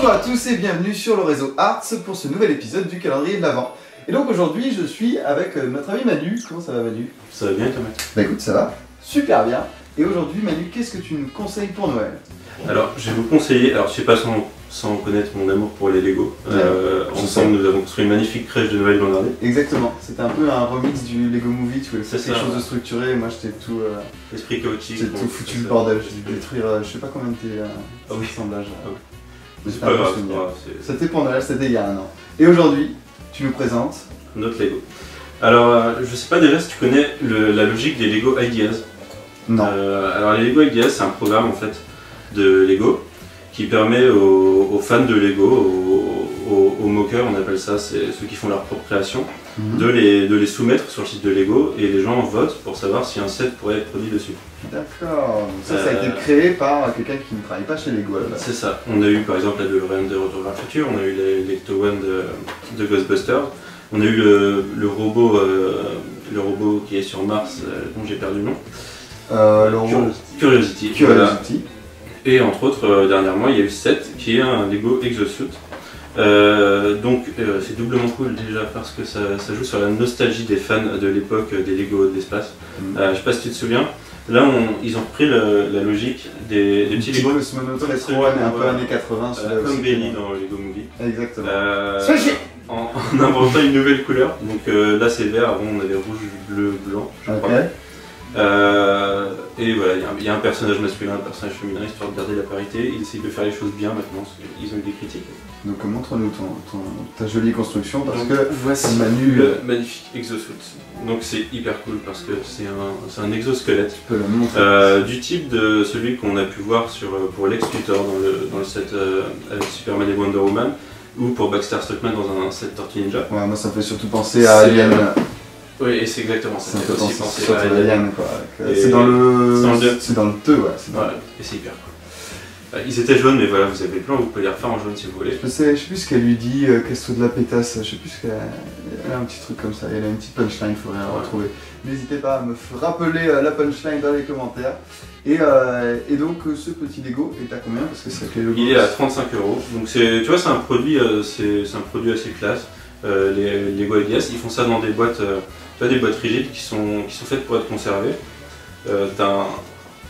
Bonjour à tous et bienvenue sur le réseau Arts pour ce nouvel épisode du calendrier de l'Avent. Et donc aujourd'hui je suis avec notre ami Manu. Comment ça va Manu? Ça va bien Thomas? Bah écoute, ça va super bien. Et aujourd'hui Manu, qu'est-ce que tu nous conseilles pour Noël? Alors je vais vous conseiller, alors je sais pas sans connaître mon amour pour les Lego. Ensemble nous avons construit une magnifique crèche de Noël l'an dernier. Exactement, c'était un peu un remix du Lego Movie, tu voulais faire quelque chose de structuré et moi j'étais tout... Esprit chaotique. J'étais tout foutu le bordel, j'ai dû détruire je sais pas combien de assemblages. C'est pas grave, c'était pour Noël, c'était il y a un an. Et aujourd'hui, tu nous présentes notre Lego. Alors je sais pas déjà si tu connais la logique des Lego Ideas. Non. Alors les Lego Ideas c'est un programme en fait de Lego qui permet aux fans de Lego, aux mockers on appelle ça, c'est ceux qui font leur propre création, de les soumettre sur le site de Lego et les gens votent pour savoir si un set pourrait être produit dessus. D'accord, ça a été créé par quelqu'un qui ne travaille pas chez Lego. C'est ça, on a eu par exemple la DeLorean de Retour vers le futur, on a eu l'Ecto-One de Ghostbusters, on a eu le robot qui est sur Mars, dont j'ai perdu le nom. Curiosity. Voilà. Et entre autres, dernièrement, il y a eu 7 qui est un Lego Exosuit. Donc c'est doublement cool déjà parce que ça joue sur la nostalgie des fans de l'époque des Lego de l'espace. Je sais pas si tu te souviens, là ils ont repris la logique des petits Lego cosmonautes rétro, un peu années 80, comme Belly dans Lego Movie. Exactement. En inventant une nouvelle couleur, donc là c'est vert, avant on avait rouge, bleu, blanc, je crois. Et voilà, il y a un personnage masculin, un personnage féminin, histoire de garder la parité. Ils essayent de faire les choses bien maintenant, parce qu'ils ont eu des critiques. Donc montre-nous ta jolie construction, parce que voici Manu... le magnifique exosuit. Donc c'est hyper cool, parce que c'est un exosquelette. Tu peux le montrer. Du type de celui qu'on a pu voir pour Lex Luthor dans le set avec Superman et Wonder Woman, ou pour Baxter Stockman dans un set Tortue Ninja. Ouais, moi ça me fait surtout penser à Alien. Oui, et c'est exactement ça. Ça me fait aussi penser à Alien, quoi. C'est dans le 2, ouais. Et c'est hyper cool. Ils étaient jaunes, mais voilà, vous avez le plan, vous pouvez les refaire en jaune si vous voulez. Je sais plus ce qu'elle lui dit, qu'est-ce que de la pétasse, je sais plus ce qu'elle a. Elle a un petit truc comme ça, elle a une petite punchline, il faudrait la retrouver. N'hésitez pas à me rappeler la punchline dans les commentaires. Et donc ce petit Lego est à combien? Parce que c'est les logos. Il est à 35 €. Donc tu vois, c'est un produit assez classe. Les Lego Ideas, ils font ça dans des boîtes, des boîtes rigides qui sont faites pour être conservées. T'as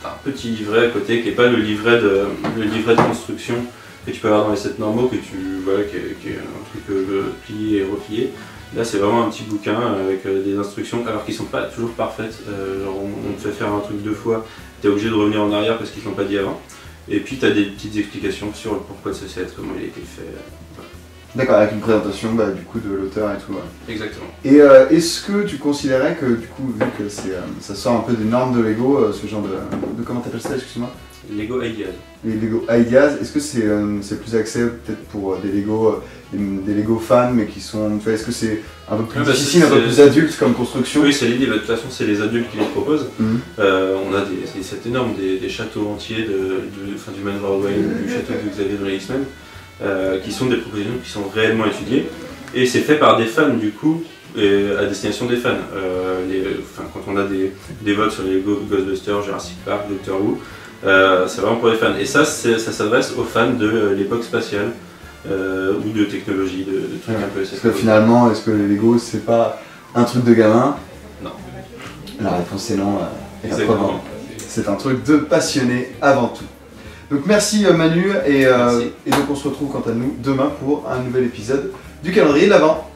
un petit livret à côté qui n'est pas le livret de construction que tu peux avoir dans les sets normaux, qui est un truc plié et replié. Là c'est vraiment un petit bouquin avec des instructions, alors qu'ils ne sont pas toujours parfaites. On te fait faire un truc 2 fois, tu es obligé de revenir en arrière parce qu'ils ne l'ont pas dit avant. Et puis tu as des petites explications sur le pourquoi de ce set, comment il a été fait. D'accord, avec une présentation du coup de l'auteur et tout. Ouais. Exactement. Et est-ce que tu considérais que du coup, vu que ça sort un peu des normes de Lego, ce genre de comment t'appelles ça, excuse-moi? Lego Ideas. Les Lego Ideas, est-ce que c'est plus axé peut-être pour des Lego fans, mais qui sont, est-ce que c'est un peu plus difficile, un peu plus adulte comme construction? Oui, c'est l'idée, de toute façon c'est les adultes qui les proposent. On a des sets énormes, des châteaux entiers du Manoir Wayne, du château de Xavier dans les X-Men. Qui sont des propositions qui sont réellement étudiées et c'est fait par des fans du coup à destination des fans. Quand on a des votes sur les Ghostbusters, Jurassic Park, Doctor Who, c'est vraiment pour les fans et ça s'adresse aux fans de l'époque spatiale ou de technologie, de trucs un peu. Parce que finalement, est-ce que les Lego c'est pas un truc de gamin? Non. La réponse est non. C'est un truc de passionné avant tout. Donc merci Manu et donc on se retrouve quant à nous demain pour un nouvel épisode du calendrier de l'Avent.